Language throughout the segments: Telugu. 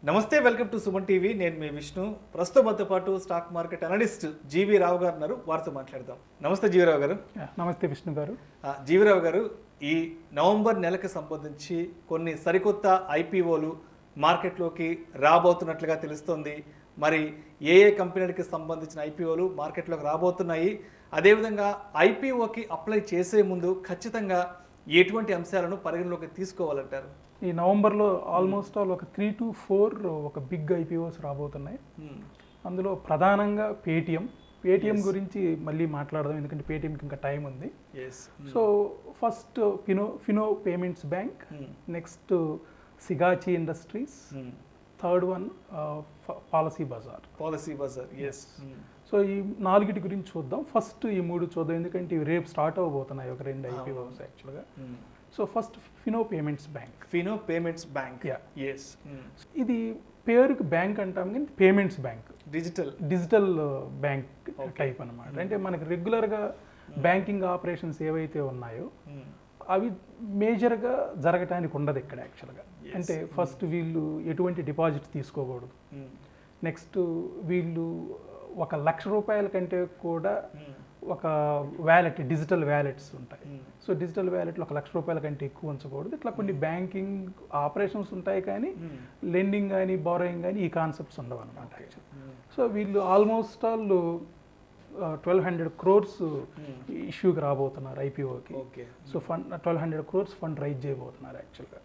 నమస్తే, వెల్కమ్ టు సుమన్ టీవీ. నేను మీ విష్ణు. ప్రస్తుతం మనతో పాటు స్టాక్ మార్కెట్ అనలిస్ట్ జీవి రావు గారు ఉన్నారు. వారితో మాట్లాడదాం. నమస్తే జీవి రావు గారు. నమస్తే విష్ణు గారు. జీవి రావు గారు, ఈ నవంబర్ నెలకు సంబంధించి కొన్ని సరికొత్త ఐపీఓలు మార్కెట్లోకి రాబోతున్నట్లుగా తెలుస్తోంది. మరి ఏ కంపెనీలకి సంబంధించిన ఐపీఓలు మార్కెట్లోకి రాబోతున్నాయి, అదేవిధంగా ఐపీఓకి అప్లై చేసే ముందు ఖచ్చితంగా ఎటువంటి అంశాలను పరిగణలోకి తీసుకోవాలంటారు? ఈ నవంబర్లో ఆల్మోస్ట్ ఆల్ ఒక 3 to 4 ఒక బిగ్ ఐపీఓస్ రాబోతున్నాయి. అందులో ప్రధానంగా పేటిఎం గురించి మళ్ళీ మాట్లాడదాం, ఎందుకంటే పేటిఎంకి ఇంకా టైం ఉంది. So first Fino payments bank, next Sigachi industries, third one Policy Bazaar. So ఈ నాలుగిటి గురించి చూద్దాం. ఫస్ట్ ఈ మూడు చూద్దాం, ఎందుకంటే ఇవి రేపు స్టార్ట్ అవ్వబోతున్నాయి ఒక 2 ఐపీఓస్ యాక్చువల్గా. So first Fino payments bank. ఇది పేరుకి బ్యాంక్ అంటాం, కానీ payments bank, digital bank type అనమాట. అంటే మనకి రెగ్యులర్గా బ్యాంకింగ్ ఆపరేషన్స్ ఏవైతే ఉన్నాయో అవి మేజర్గా జరగటానికి ఉండదు ఇక్కడ యాక్చువల్గా. అంటే ఫస్ట్ వీళ్ళు ఎటువంటి డిపాజిట్ తీసుకోకూడదు. నెక్స్ట్ వీళ్ళు 1,00,000 రూపాయల కంటే కూడా ఒక వ్యాలెట్, డిజిటల్ వ్యాలెట్స్ ఉంటాయి. సో డిజిటల్ వ్యాలెట్లో 1,00,000 రూపాయల కంటే ఎక్కువ ఉంచకూడదు. ఇట్లా కొన్ని బ్యాంకింగ్ ఆపరేషన్స్ ఉంటాయి, కానీ లెండింగ్ కానీ బారోయింగ్ కానీ ఈ కాన్సెప్ట్స్ ఉండవు అనమాట. సో వీళ్ళు ఆల్మోస్ట్ ఆల్ 1,200 crores ఇష్యూకి రాబోతున్నారు ఐపీఓకి. సో 1,200 crores ఫండ్ రైజ్ చేయబోతున్నారు యాక్చువల్గా.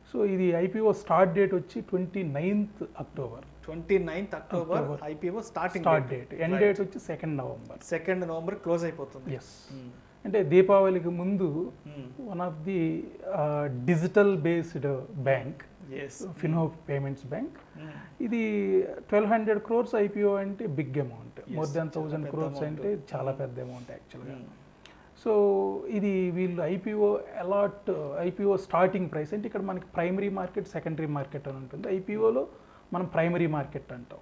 సో ఇది ఐపీఓ స్టార్ట్ డేట్ వచ్చి 29th October. IPO start date. End date వచ్చి 2nd November. క్లోజ్ అయిపోతుంది. ఎస్, అంటే దీపావళికి ముందు one of the digital based bank Fino payments bank. ఇది 1,200 crores ఐపీఓ అంటే big amount. More than 1,000 crores అంటే చాలా పెద్ద అమౌంట్ యాక్చువల్గా. సో ఇది వీళ్ళు ఐపీఓ స్టార్టింగ్ ప్రైస్ అంటే ఇక్కడ మనకి ప్రైమరీ మార్కెట్, సెకండరీ మార్కెట్ అని ఉంటుంది. ఐపీఓలో మనం ప్రైమరీ మార్కెట్ అంటాం.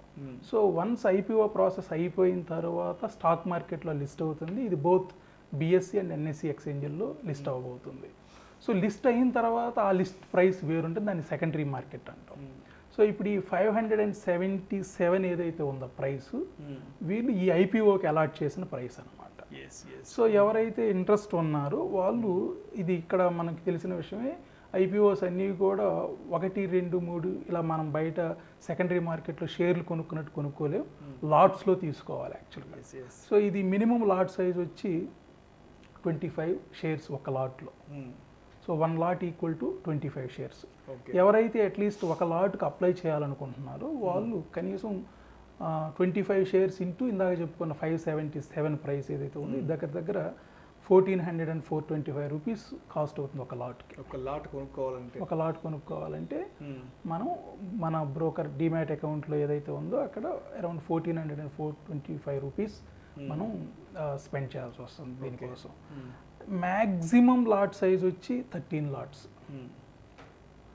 సో వన్స్ ఐపీఓ ప్రాసెస్ అయిపోయిన తర్వాత స్టాక్ మార్కెట్లో లిస్ట్ అవుతుంది. ఇది బోత్ బిఎస్సి అండ్ ఎన్ఎస్సి ఎక్స్చేంజ్ల్లో లిస్ట్ అవ్వబోతుంది. సో లిస్ట్ అయిన తర్వాత ఆ లిస్ట్ ప్రైస్ వేరుంటుంది, దాన్ని సెకండరీ మార్కెట్ అంటాం. సో ఇప్పుడు ఈ 577 ఏదైతే ఉందో ప్రైస్, వీళ్ళు ఈ ఐపీఓకి అలాట్ చేసిన ప్రైస్ అనమాట. సో ఎవరైతే ఇంట్రెస్ట్ ఉన్నారో వాళ్ళు, ఇది ఇక్కడ మనకి తెలిసిన విషయమే, ఐపీఓస్ అన్నీ కూడా 1, 2, 3 ఇలా మనం బయట సెకండరీ మార్కెట్లో షేర్లు కొనుక్కున్నట్టు కొనుక్కోలేము, లాట్స్లో తీసుకోవాలి యాక్చువల్గా. సో ఇది మినిమం లాట్ సైజ్ వచ్చి 25 షేర్స్ ఒక లాట్లో. So 1 lot equal to 25 shares. ఎవరైతే అట్లీస్ట్ ఒక లాట్కి అప్లై చేయాలనుకుంటున్నారో వాళ్ళు కనీసం 25 షేర్స్ ఇంటూ ఇందాక చెప్పుకున్న 577 ప్రైస్ ఏదైతే ఉందో దగ్గర 1,400 and 425 రూపీస్ కాస్ట్ అవుతుంది ఒక లాట్కి. ఒక లాట్ కొనుక్కోవాలంటే మనం మన బ్రోకర్ డిమాట్ అకౌంట్లో ఏదైతే ఉందో అక్కడ అరౌండ్ 1,400 and 425 రూపీస్ మనం స్పెండ్ చేయాల్సి వస్తుంది దీనికోసం. మ్యాక్సిమం లాట్ సైజ్ వచ్చి 13 lots.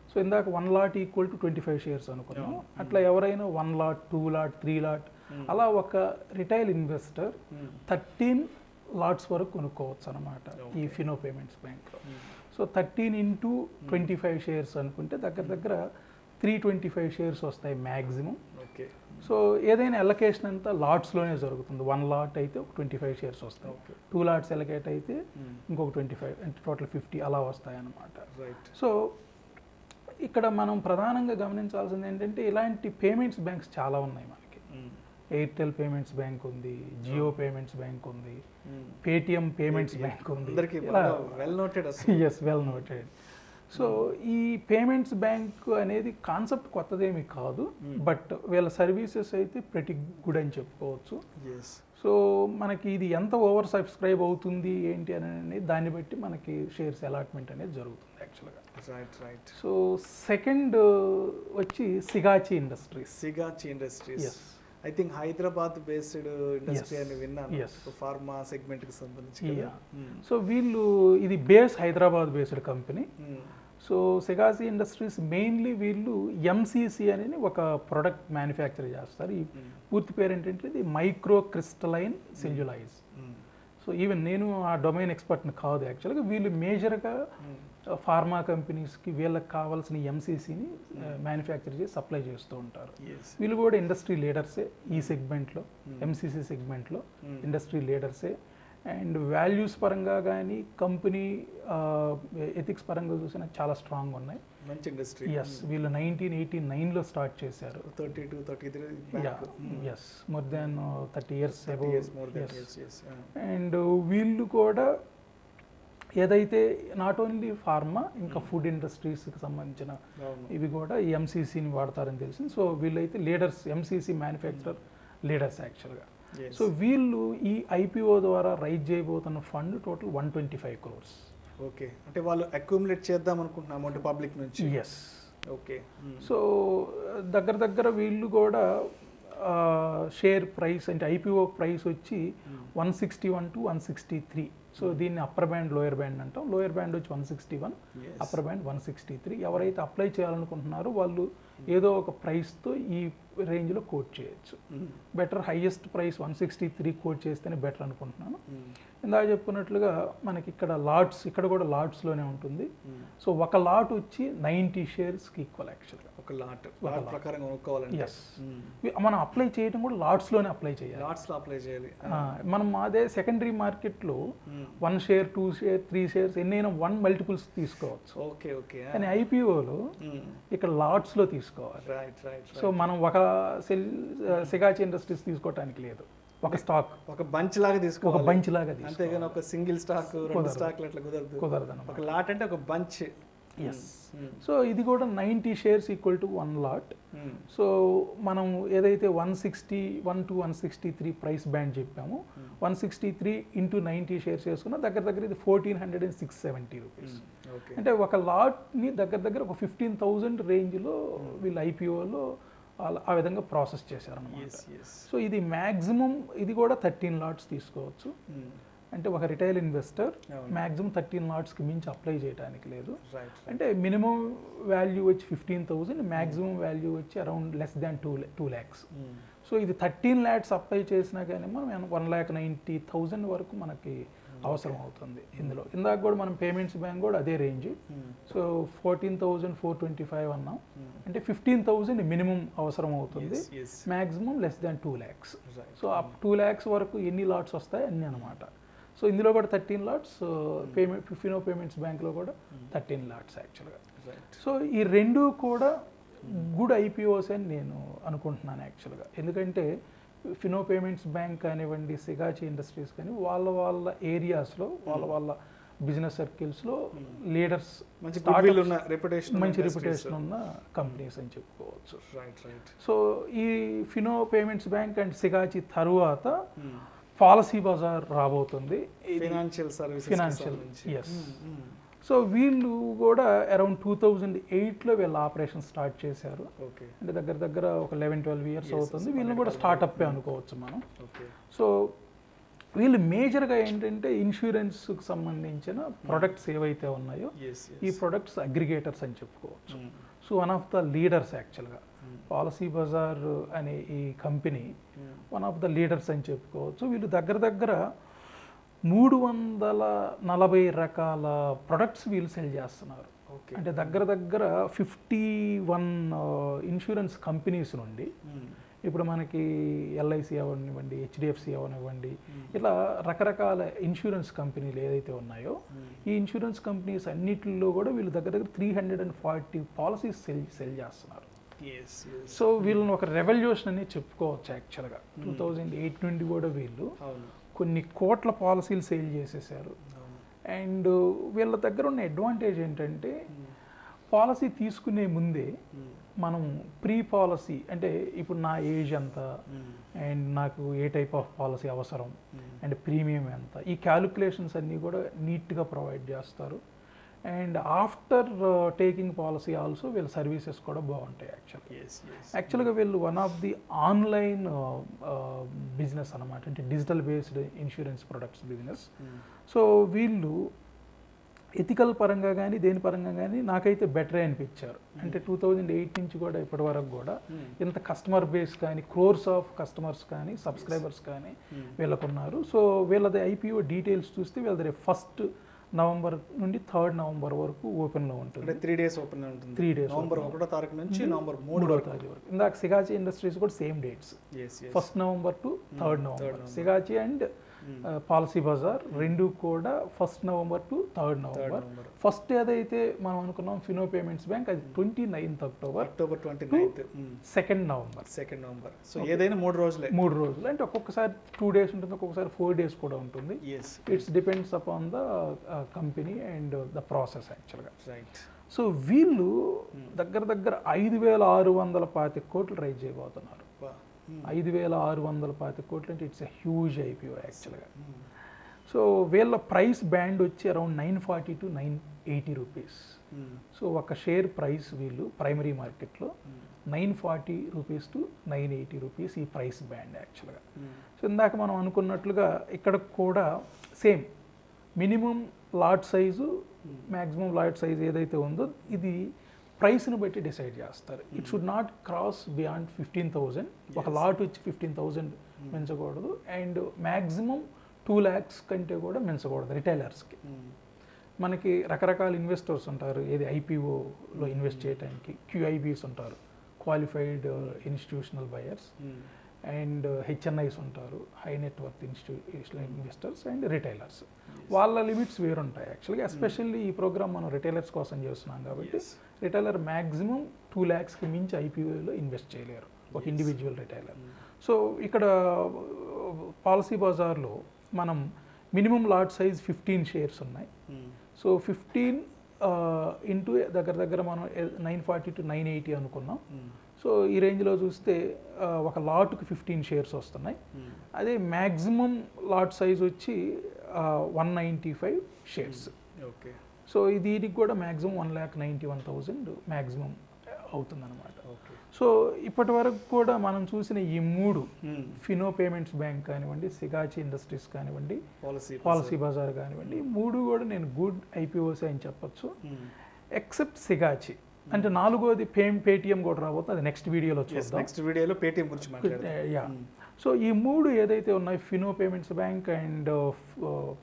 సో ఇందాక 1 lot ఈక్వల్ టు 25 షేర్స్ అనుకున్నాం. అట్లా ఎవరైనా 1 lot, 2 lot, 3 lot అలా ఒక రిటైల్ ఇన్వెస్టర్ 13 lots వరకు కొనుక్కోవచ్చు అనమాట ఈ ఫినో పేమెంట్స్ బ్యాంక్లో. సో 13 into 25 షేర్స్ అనుకుంటే దగ్గర 325 షేర్స్ వస్తాయి మ్యాక్సిమం. సో ఏదైనా ఎలకేషన్ అంతా లాట్స్లోనే జరుగుతుంది. 1 lot అయితే ఒక 25 షేర్స్ వస్తాయి, 2 lots ఎలకేట్ అయితే ఇంకొక 25, అంటే టోటల్ 50 అలా వస్తాయి అన్నమాట. సో ఇక్కడ మనం ప్రధానంగా గమనించాల్సింది ఏంటంటే ఇలాంటి పేమెంట్స్ బ్యాంక్స్ చాలా ఉన్నాయి మనకి. ఎయిర్టెల్ పేమెంట్స్ బ్యాంక్ ఉంది, జియో పేమెంట్స్ బ్యాంక్ ఉంది, పేటిఎం పేమెంట్స్ బ్యాంక్ ఉంది. Well noted. సో ఈ పేమెంట్స్ బ్యాంక్ అనేది కాన్సెప్ట్ కొత్తదేమీ కాదు, బట్ వీళ్ళ సర్వీసెస్ అయితే ప్రతి గుడ్ అని చెప్పుకోవచ్చు. సో మనకి ఇది ఎంత ఓవర్ సబ్స్క్రైబ్ అవుతుంది ఏంటి అనేది దాన్ని బట్టి మనకి షేర్స్ అలాట్మెంట్ అనేది జరుగుతుంది యాక్చువల్గా. సో సెకండ్ వచ్చి Sigachi industries. I think Hyderabad based industry అని విన్నాను, ఫార్మా సెగ్మెంట్ కి సంబంధించి. సో వీళ్ళు, ఇది Hyderabad based company. So Sigachi industries mainly వీళ్ళు ఎంసీసీ అని ఒక ప్రొడక్ట్ మ్యానుఫ్యాక్చర్ చేస్తారు. ఈ పూర్తి పేరు ఏంటంటే ఇది మైక్రో క్రిస్టలైన్ సెల్యులైజ్. సో ఈవెన్ నేను ఆ డొమైన్ ఎక్స్పర్ట్ని కాదు యాక్చువల్గా. వీళ్ళు మేజర్గా ఫార్మా కంపెనీస్కి వీళ్ళకి కావాల్సిన ఎంసీసీని మ్యానుఫ్యాక్చర్ చేసి సప్లై చేస్తూ ఉంటారు. వీళ్ళు కూడా ఇండస్ట్రీ లీడర్సే ఈ సెగ్మెంట్లో, ఎంసీసీ సెగ్మెంట్లో ఇండస్ట్రీ లీడర్సే. అండ్ వాల్యూస్ పరంగా కానీ కంపెనీ ఎథిక్స్ పరంగా చూసినా చాలా స్ట్రాంగ్ ఉన్నాయి. మంచి ఇండస్ట్రీ. ఎస్, వీళ్ళు 1989లో స్టార్ట్ చేశారు. 32-33. Yes, more than 30 years above. Yes. And వీళ్ళు కూడా ఏదైతే నాట్ ఓన్లీ ఫార్మా ఇంకా ఫుడ్ ఇండస్ట్రీస్కి సంబంధించిన ఇవి కూడా ఈ ఎంసీసీని వాడతారని తెలిసింది. సో వీళ్ళైతే లీడర్స్, ఎంసీసీ మ్యానుఫ్యాక్చరర్ లీడర్స్ యాక్చువల్గా. సో వీళ్ళు ఈ ఐపీఓ ద్వారా రైజ్ చేయబోతున్న ఫండ్ టోటల్ 125 crores. ఓకే, అంటే వాళ్ళు అక్యూములేట్ చేద్దాం అనుకుంటున్న అమౌంట్ పబ్లిక్ నుంచి. ఎస్. ఓకే. సో దగ్గర వీళ్ళు కూడా షేర్ ప్రైస్ అంటే ఐపీఓ ప్రైస్ వచ్చి 161 to 163. సో దీన్ని అప్పర్ బ్యాండ్, లోయర్ బ్యాండ్ అంటాం. లోయర్ బ్యాండ్ వచ్చి 161, అప్పర్ బ్యాండ్ 163. ఎవరైతే అప్లై చేయాలనుకుంటున్నారో వాళ్ళు ఏదో ఒక ప్రైస్తో ఈ రేంజ్లో కోట్ చేయొచ్చు. బెటర్ హైయెస్ట్ ప్రైస్ 163 కోట్ చేస్తేనే బెటర్ అనుకుంటున్నాను. ఇందాక చెప్పుకున్నట్లుగా మనకి ఇక్కడ లాట్స్, ఇక్కడ కూడా లాట్స్లోనే ఉంటుంది. సో ఒక లాట్ వచ్చి 90 sharesకి ఈక్వల్ యాక్చువల్గా. ఒక లాట్ ప్రకారం కొనుక్కోవాలంటే. ఎస్, మనం అప్లై చేయడం కూడా లాట్స్లోనే అప్లై చేయాలి. లాట్స్లో అప్లై చేయాలి. మనం అదే సెకండరీ మార్కెట్లో 1 share, 2 share, 3 shares ఎన్నైనా 1 multiples తీసుకోవచ్చు. Okay okay. కానీ ఐపీఓలో ఇక్కడ లాట్స్లో తీసుకోవాలి. రైట్. సో మనం ఒక సిగాచి ఇండస్ట్రీస్ తీసుకోవటానికి లేదు, ఒక స్టాక్, ఒక బంచ్ లాగా తీసుకోవాలి. ఒక బంచ్ లాగా అంతేగాని ఒక సింగిల్ స్టాక్, 2 స్టాక్లు అట్లా కుదరదు. ఒక లాట్ అంటే ఒక బంచ్. ఎస్. సో ఇది కూడా 90 shares equal to 1 lot. So మనం ఏదైతే 161 to 163 ప్రైస్ బ్యాండ్ చెప్పామో 163 into 90 shares చేసుకున్నా దగ్గర ఇది 1406.70 rupees. అంటే ఒక లాట్ని దగ్గర ఒక 15,000 రేంజ్లో వీళ్ళు ఐపీఓలో ఆ విధంగా ప్రాసెస్ చేశారన్నమాట. సో ఇది మ్యాక్సిమం, ఇది కూడా 13 lots తీసుకోవచ్చు. అంటే ఒక రిటైల్ ఇన్వెస్టర్ మ్యాక్సిమం 13 lotsకి మించి అప్లై చేయడానికి లేదు. అంటే మినిమం వాల్యూ వచ్చి 15,000, మ్యాక్సిమం వాల్యూ వచ్చి around less than 2 lakhs. So ఇది 13 lakhs అప్లై చేసినా కానీ మనం 1,90,000 వరకు మనకి అవసరం అవుతుంది ఇందులో. ఇందాక కూడా మనం పేమెంట్స్ బ్యాంక్ కూడా అదే రేంజ్. సో 14,425 అన్నాం. అంటే 15,000 మినిమం అవసరం అవుతుంది, maximum less than 2 lakhs. So up 2 lakhs వరకు ఎన్ని లాట్స్ వస్తాయి అన్నీ అనమాట. సో ఇందులో కూడా 13 lots, ఫినో పేమెంట్స్ బ్యాంక్లో కూడా 13 lots యాక్చువల్గా. సో ఈ రెండు కూడా గుడ్ ఐపీఓస్ అని నేను అనుకుంటున్నాను యాక్చువల్గా. ఎందుకంటే ఫినో పేమెంట్స్ బ్యాంక్ కానివ్వండి, సిగాచి ఇండస్ట్రీస్ కానీ వాళ్ళ ఏరియాస్లో వాళ్ళ బిజినెస్ సర్కిల్స్లో లీడర్స్, మంచి రెప్యుటేషన్ ఉన్న కంపెనీస్ అని చెప్పుకోవచ్చు. సో ఈ Fino payments Bank and Sigachi తరువాత పాలసీ బజార్ రాబోతుంది, ఫినాన్షియల్. ఎస్. సో వీళ్ళు కూడా అరౌండ్ 2008లో వీళ్ళ ఆపరేషన్ స్టార్ట్ చేశారు. అంటే దగ్గర ఒక 11-12 years అవుతుంది. వీళ్ళని కూడా స్టార్టప్ అనుకోవచ్చు మనం. సో వీళ్ళు మేజర్గా ఏంటంటే ఇన్సూరెన్స్కి సంబంధించిన ప్రొడక్ట్స్ ఏవైతే ఉన్నాయో ఈ ప్రొడక్ట్స్ అగ్రిగేటర్స్ అని చెప్పుకోవచ్చు. So one of the leaders యాక్చువల్గా పాలసీ బజార్ అనే ఈ company one of the leaders అని చెప్పుకోవచ్చు. వీళ్ళు దగ్గర 340 రకాల ప్రొడక్ట్స్ వీళ్ళు సెల్ చేస్తున్నారు. అంటే దగ్గర 51 ఇన్సూరెన్స్ కంపెనీస్ నుండి, ఇప్పుడు మనకి ఎల్ఐసి అవనివ్వండి, హెచ్డిఎఫ్సి అవనివ్వండి, ఇట్లా రకరకాల ఇన్సూరెన్స్ కంపెనీలు ఏదైతే ఉన్నాయో ఈ ఇన్సూరెన్స్ కంపెనీస్ అన్నిటిలో కూడా వీళ్ళు దగ్గర 340 పాలసీస్ సెల్ చేస్తున్నారు. సో వీళ్ళని ఒక రెవల్యూషన్ అని చెప్పుకోవచ్చు యాక్చువల్గా. 2008 నుండి కూడా వీళ్ళు కొన్ని కోట్ల పాలసీలు సేల్ చేసేసారు. అండ్ వీళ్ళ దగ్గర ఉన్న అడ్వాంటేజ్ ఏంటంటే పాలసీ తీసుకునే ముందే మనం ప్రీ పాలసీ, అంటే ఇప్పుడు నా ఏజ్ ఎంత అండ్ నాకు ఏ టైప్ ఆఫ్ పాలసీ అవసరం అండ్ ప్రీమియం ఎంత, ఈ క్యాలిక్యులేషన్స్ అన్నీ కూడా నీట్గా ప్రొవైడ్ చేస్తారు. And after taking policy also వీళ్ళ సర్వీసెస్ కూడా బాగుంటాయి యాక్చువల్గా. వీళ్ళు one of the online business అనమాట, అంటే digital based insurance products business. So వీళ్ళు ఎథికల్ పరంగా కానీ దేని పరంగా కానీ నాకైతే బెటరే అనిపించారు. అంటే 2008 నుంచి కూడా ఇప్పటి వరకు కూడా ఇంత కస్టమర్ బేస్ కానీ, క్రోర్స్ ఆఫ్ కస్టమర్స్ కానీ, సబ్స్క్రైబర్స్ కానీ వీళ్ళకున్నారు. సో వీళ్ళది ఐపీఓ డీటెయిల్స్ చూస్తే వీళ్ళది ఫస్ట్ నవంబర్ నుండి 3rd నవంబర్ వరకు ఓపెన్లో ఉంటుంది. అంటే 3 days ఓపెన్ ఉంటుంది. 3 days నవంబర్ 1వ తారీఖు నుంచి నవంబర్ 3వ తారీఖు వరకు. ఇందాక సిగాచి ఇండస్ట్రీస్ కూడా same dates, 1st November to 3rd November. Sigachi and Policy Bazaar రెండు కూడా 1st November to 3rd November. First ఏదైతే మనం అనుకున్నాం ఫినో పేమెంట్స్ బ్యాంక్, అది 29th October, October 29th 2nd November. So ఏదైనా 3 రోజులే. 3 రోజులు అంటే ఒక్కొక్కసారి 2 days ఉంటుంది, ఒక్కొక్కసారి 4 days కూడా ఉంటుంది. It's depends upon the company and the process యాక్చువల్గా. రైట్. సో వీళ్ళు దగ్గర దగ్గర 5,625 కోట్లు రైజ్ చేయబోతున్నారు. 5,625 కోట్లు అంటే ఇట్స్ ఎ హ్యూజ్ ఐపీఓ యాక్చువల్గా. సో వీళ్ళ ప్రైస్ బ్యాండ్ వచ్చి అరౌండ్ 940 to 980 రూపీస్. సో ఒక షేర్ ప్రైస్ వీళ్ళు ప్రైమరీ మార్కెట్లో 940 రూపీస్ టు 980 రూపీస్ ఈ ప్రైస్ బ్యాండ్ యాక్చువల్గా. సో ఇందాక మనం అనుకున్నట్లుగా ఇక్కడ కూడా same minimum lot size maximum lot size ఏదైతే ఉందో ఇది ప్రైస్ని బట్టి డిసైడ్ చేస్తారు. It should not cross beyond 15,000. ఒక లాట్ వచ్చి 15,000 మించకూడదు అండ్ మ్యాక్సిమం 2 lakhs కంటే కూడా మించకూడదు రిటైలర్స్కి. మనకి రకరకాల ఇన్వెస్టర్స్ ఉంటారు ఏది ఐపీఓలో ఇన్వెస్ట్ చేయడానికి. క్యూఐబీస్ ఉంటారు, qualified institutional buyers, and HNIs ఉంటారు, high net worth institutional investors and retailers. వాళ్ళ లిమిట్స్ వేరుంటాయి యాక్చువల్గా. ఎస్పెషల్లీ ఈ ప్రోగ్రామ్ మనం రిటైలర్స్ కోసం చేస్తున్నాం కాబట్టి రిటైలర్ మ్యాక్సిమం 2 lakhsకి మించి ఐపీఓలో ఇన్వెస్ట్ చేయలేరు ఒక ఇండివిజువల్ రిటైలర్. సో ఇక్కడ పాలసీ బజార్లో మనం మినిమం లాట్ సైజ్ 15 షేర్స్ ఉన్నాయి. సో 15 ఇంటూ దగ్గర దగ్గర మనం 940 to 980 అనుకున్నాం. సో ఈ రేంజ్లో చూస్తే ఒక లాట్కి 15 షేర్స్ వస్తున్నాయి. అదే మ్యాక్సిమం లాట్ సైజ్ వచ్చి 195 షేర్స్. ఓకే. సో దీనికి కూడా మ్యాక్సిమం 1,91,000 మ్యాక్సిమం అవుతుందన్నమాట. సో ఇప్పటి వరకు కూడా మనం చూసిన ఈ 3 ఫినో పేమెంట్స్ బ్యాంక్ కానివ్వండి, సిగాచి ఇండస్ట్రీస్ కానివ్వండి, పాలసీ బజార్ కానివ్వండి, ఈ 3 కూడా నేను గుడ్ ఐపీఓస్ అని చెప్పొచ్చు. ఎక్సెప్ట్ సిగాచి అంటే 4వది పేటిఎం కూడా రాబోతుంది, అది నెక్స్ట్ వీడియోలో చూద్దాం. నెక్స్ట్ వీడియోలో పేటిఎం గురించి మాట్లాడదాం. సో ఈ 3 ఏదైతే ఉన్నాయి Fino payments Bank and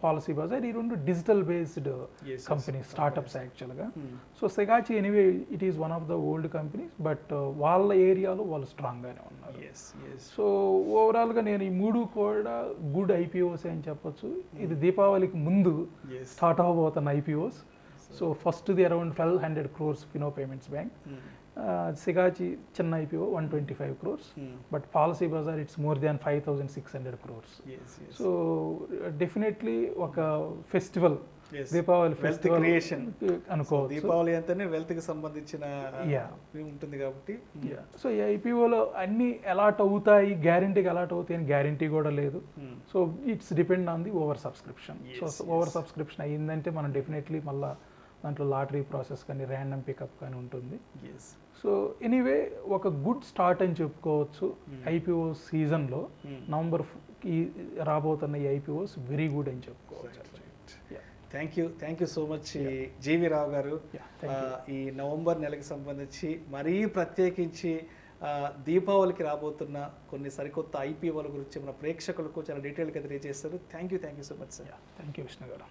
Policy Bazaar, ఈ 2 డిజిటల్ బేస్డ్ కంపెనీ స్టార్టప్స్ యాక్చువల్గా. So Sigachi anyway it is one of the old companies, but వాళ్ళ ఏరియాలో వాళ్ళు స్ట్రాంగ్గానే ఉన్నారు. సో ఓవరాల్గా నేను ఈ 3 కూడా గుడ్ ఐపీఓస్ అని చెప్పొచ్చు. ఇది దీపావళికి ముందు స్టార్ట్ అవ్వబోతున్న ఐపీఓస్. సో ఫస్ట్ది around 1,200 crores Fino payments bank. Sigachi చిన్న IPO 125 crores, but Policy Bazaar it's more than 5,600 crores. So definitely ఒక ఫెస్టివల్, దీపావళి ఫెస్టివల్ అనుకోవచ్చు. దీపావళి అంటేనే వెల్త్ కి సంబంధించిన ఉంటుంది కాబట్టి. సో ఈ ఐపీఓలో అన్ని అలాట్ అవుతాయి, గ్యారంటీకి అలాట్ అవుతాయి అని గ్యారంటీ కూడా లేదు. So it's depend on the over subscription. So over subscription అయ్యిందంటే మనం డెఫినెట్లీ మళ్ళీ దాంట్లో లాటరీ ప్రాసెస్ కానీ ర్యాండమ్ పికప్ కానీ ఉంటుంది. సో ఎనీవే ఒక గుడ్ స్టార్ట్ అని చెప్పుకోవచ్చు ఐపీఓ సీజన్లో. నవంబర్కి రాబోతున్న ఈ ఐపీఓస్ వెరీ గుడ్ అని చెప్పుకోవచ్చు. థ్యాంక్ యూ సో మచ్ జీవి రావు గారు. ఈ నవంబర్ నెలకి సంబంధించి మరీ ప్రత్యేకించి దీపావళికి రాబోతున్న కొన్ని సరికొత్త ఐపీఓల గురించి మన ప్రేక్షకులకు చాలా డీటెయిల్గా తెలియజేస్తారు. Thank you so much sir. Thank you Vishnu గారు.